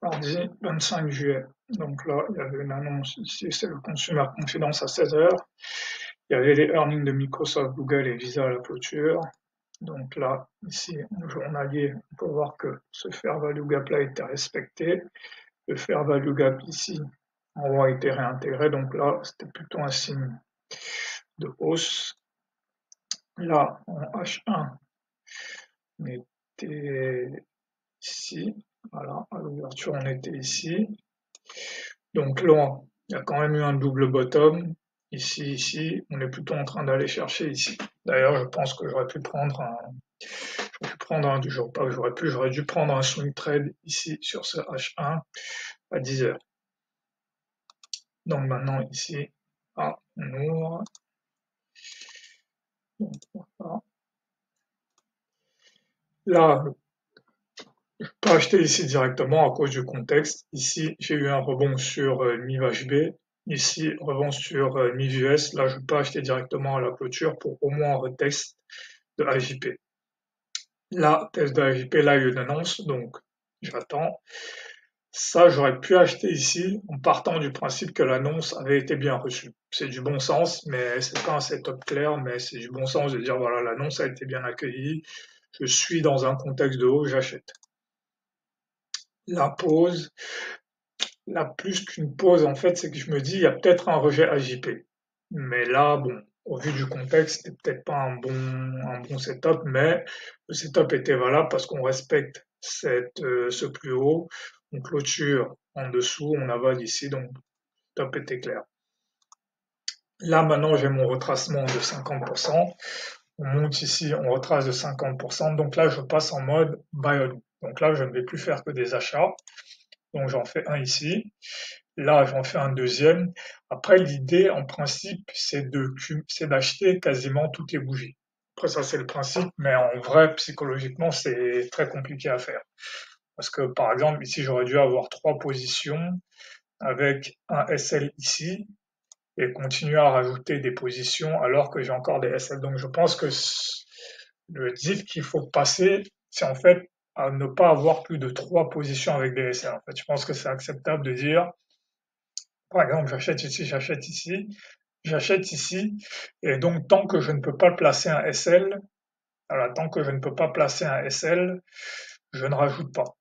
Mardi 25 juillet. Donc là, il y avait une annonce ici, c'est le Consumer Confidence à 16 heures. Il y avait les earnings de Microsoft, Google et Visa à la clôture. Donc là, ici, en journalier, on peut voir que ce fair value gap là était respecté. Le fair value gap ici, en haut, a été réintégré. Donc là, c'était plutôt un signe de hausse. Là, en H1, on était ici. Voilà, à l'ouverture, on était ici. Donc là, il y a quand même eu un double bottom. Ici, on est plutôt en train d'aller chercher ici. D'ailleurs, je pense que j'aurais dû prendre un swing trade ici sur ce H1 à 10 heures. Donc maintenant ici, on ouvre. Donc, voilà. Là, je peux acheter ici directement à cause du contexte. Ici, j'ai eu un rebond sur MIV-HB. Ici, rebond sur MIV-US. Là, je peux acheter directement à la clôture pour au moins un retest de AJP. Là, test de AJP, là, il y a une annonce, donc j'attends. Ça, j'aurais pu acheter ici en partant du principe que l'annonce avait été bien reçue. C'est du bon sens, mais c'est pas un setup clair, mais c'est du bon sens de dire voilà, l'annonce a été bien accueillie, je suis dans un contexte de haut, j'achète. La pause, là, plus qu'une pause, en fait, c'est que je me dis, il y a peut-être un rejet AJP. Mais là, bon, au vu du contexte, c'était peut-être pas un bon setup, mais le setup était valable parce qu'on respecte ce plus haut, on clôture en dessous, on avale ici, donc le setup était clair. Là, maintenant, j'ai mon retracement de 50%. On monte ici, on retrace de 50%. Donc là, je passe en mode buy on. Donc là, je ne vais plus faire que des achats. Donc j'en fais un ici. Là, j'en fais un deuxième. Après, l'idée, en principe, c'est d'acheter quasiment toutes les bougies. Après, ça, c'est le principe, mais en vrai, psychologiquement, c'est très compliqué à faire. Parce que, par exemple, ici, j'aurais dû avoir 3 positions avec un SL ici et continuer à rajouter des positions alors que j'ai encore des SL. Donc, je pense que le diff qu'il faut passer, c'est en fait à ne pas avoir plus de 3 positions avec des SL. En fait, je pense que c'est acceptable de dire, par exemple, j'achète ici, et donc tant que je ne peux pas placer un SL, voilà, tant que je ne peux pas placer un SL, je ne rajoute pas.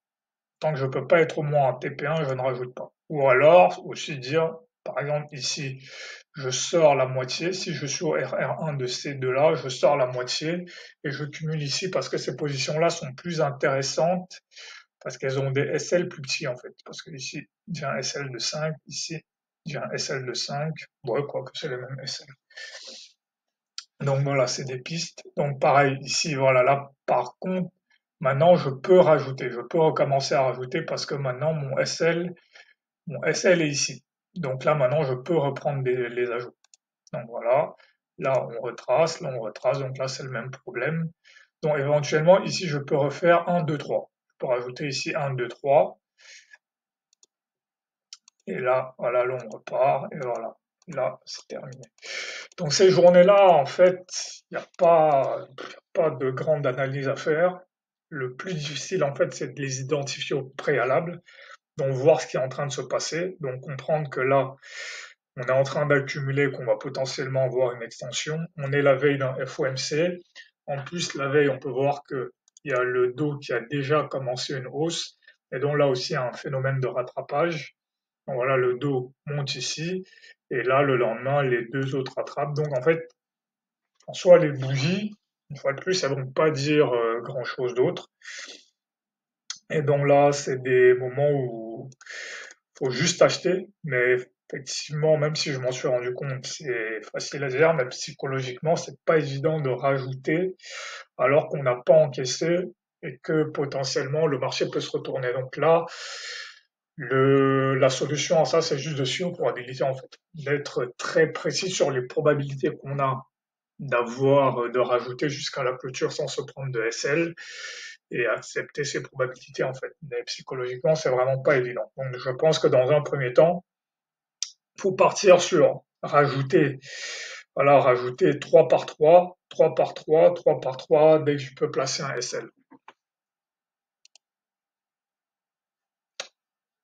Tant que je ne peux pas être au moins en TP1, je ne rajoute pas. Ou alors, aussi dire, par exemple, ici, je sors la moitié. Si je suis au RR1 de ces deux-là, je sors la moitié et je cumule ici parce que ces positions-là sont plus intéressantes parce qu'elles ont des SL plus petits en fait. Parce que ici, j'ai un SL de 5, ici, j'ai un SL de 5. Ouais, quoi que c'est les mêmes SL. Donc voilà, c'est des pistes. Donc pareil, ici, voilà, là, par contre, maintenant, je peux rajouter. Je peux recommencer à rajouter parce que maintenant, mon SL est ici. Donc là, maintenant, je peux reprendre les ajouts. Donc voilà, là, on retrace, là, on retrace. Donc là, c'est le même problème. Donc éventuellement, ici, je peux refaire 1, 2, 3. Je peux rajouter ici 1, 2, 3. Et là, voilà, là, on repart. Et voilà, là, c'est terminé. Donc ces journées-là, en fait, il n'y a pas de grande analyse à faire. Le plus difficile, en fait, c'est de les identifier au préalable, donc voir ce qui est en train de se passer, donc comprendre que là, on est en train d'accumuler, qu'on va potentiellement avoir une extension. On est la veille d'un FOMC. En plus, la veille, on peut voir qu'il y a le Dow qui a déjà commencé une hausse, et donc là aussi, il y a un phénomène de rattrapage. Donc voilà, le Dow monte ici, et là, le lendemain, les deux autres rattrapent. Donc en fait, en soi, les bougies, une fois de plus, ça ne vont pas dire grand-chose d'autre. Et donc là, c'est des moments où il faut juste acheter, mais effectivement, même si je m'en suis rendu compte, c'est facile à dire, mais psychologiquement, c'est pas évident de rajouter alors qu'on n'a pas encaissé et que potentiellement le marché peut se retourner. Donc là, la solution à ça, c'est juste de suivre probabilité en fait, d'être très précis sur les probabilités qu'on a de rajouter jusqu'à la clôture sans se prendre de SL et accepter ces probabilités en fait. Mais psychologiquement, c'est vraiment pas évident. Donc je pense que dans un premier temps, il faut partir sur rajouter, voilà, rajouter 3 par 3, 3 par 3, 3 par 3 dès que je peux placer un SL.